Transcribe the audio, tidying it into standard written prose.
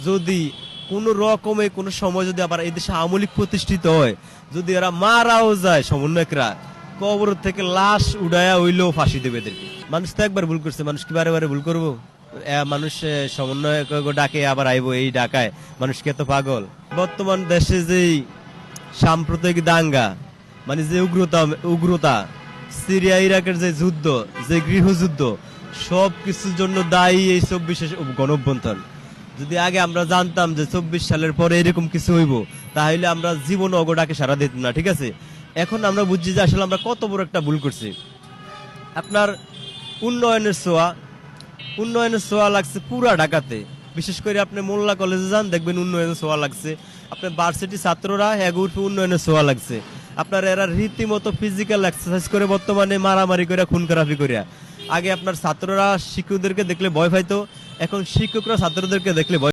যদি কোন রকমে কোন সময় যদি আবার এই দেশে আওয়ামী লীগ প্রতিষ্ঠিত হয়, যদি এরা মারাও যায় সমন্বয়করা, কবর থেকে লাশ উড়ায়া হইলেও ফাঁসি দেবে এদেরকে। মানুষ তো একবার ভুল করছে, মানুষ কি বারে বারে ভুল করবো? মানুষ সমন্বয়ক ডাকে আবার আইবো, এই ডাকায় মানুষ কি এত পাগল? বর্তমান দেশে যে সাম্প্রদায়িক দাঙ্গা, মানে যে উগ্রতা, সিরিয়া ইরাকের যে যুদ্ধ, যে গৃহযুদ্ধ, সব কিছুর জন্য দায়ী এই 24 গণঅভ্যুত্থান। যদি আগে আমরা জানতাম যে 24 সালের পরে এরকম কিছু হইব, তাহলে আমরা জীবন অগডাকে সারা দিতাম না, ঠিক আছে? এখন আমরা বুঝছি যে আসলে আমরা কত বড় একটা ভুল করছি। আপনার উন্নয়নের ছোঁয়া লাগছে পুরা ঢাকাতে, বিশেষ করে আপনি মোল্লা কলেজে যান, দেখবেন উন্নয়নের ছোঁয়া লাগছে। আপনার ভার্সিটি ছাত্ররা উঠে উন্নয়নের ছোঁয়া লাগছে। আপনার এরা রীতিমতো ফিজিক্যাল এক্সারসাইজ করে বর্তমানে মারামারি করে খুন খারাপি করে। আগে আপনার ছাত্ররা শিক্ষকদেরকে দেখলে ভয় পাইতো, এখন শিক্ষকরা ছাত্রদেরকে দেখলে ভয়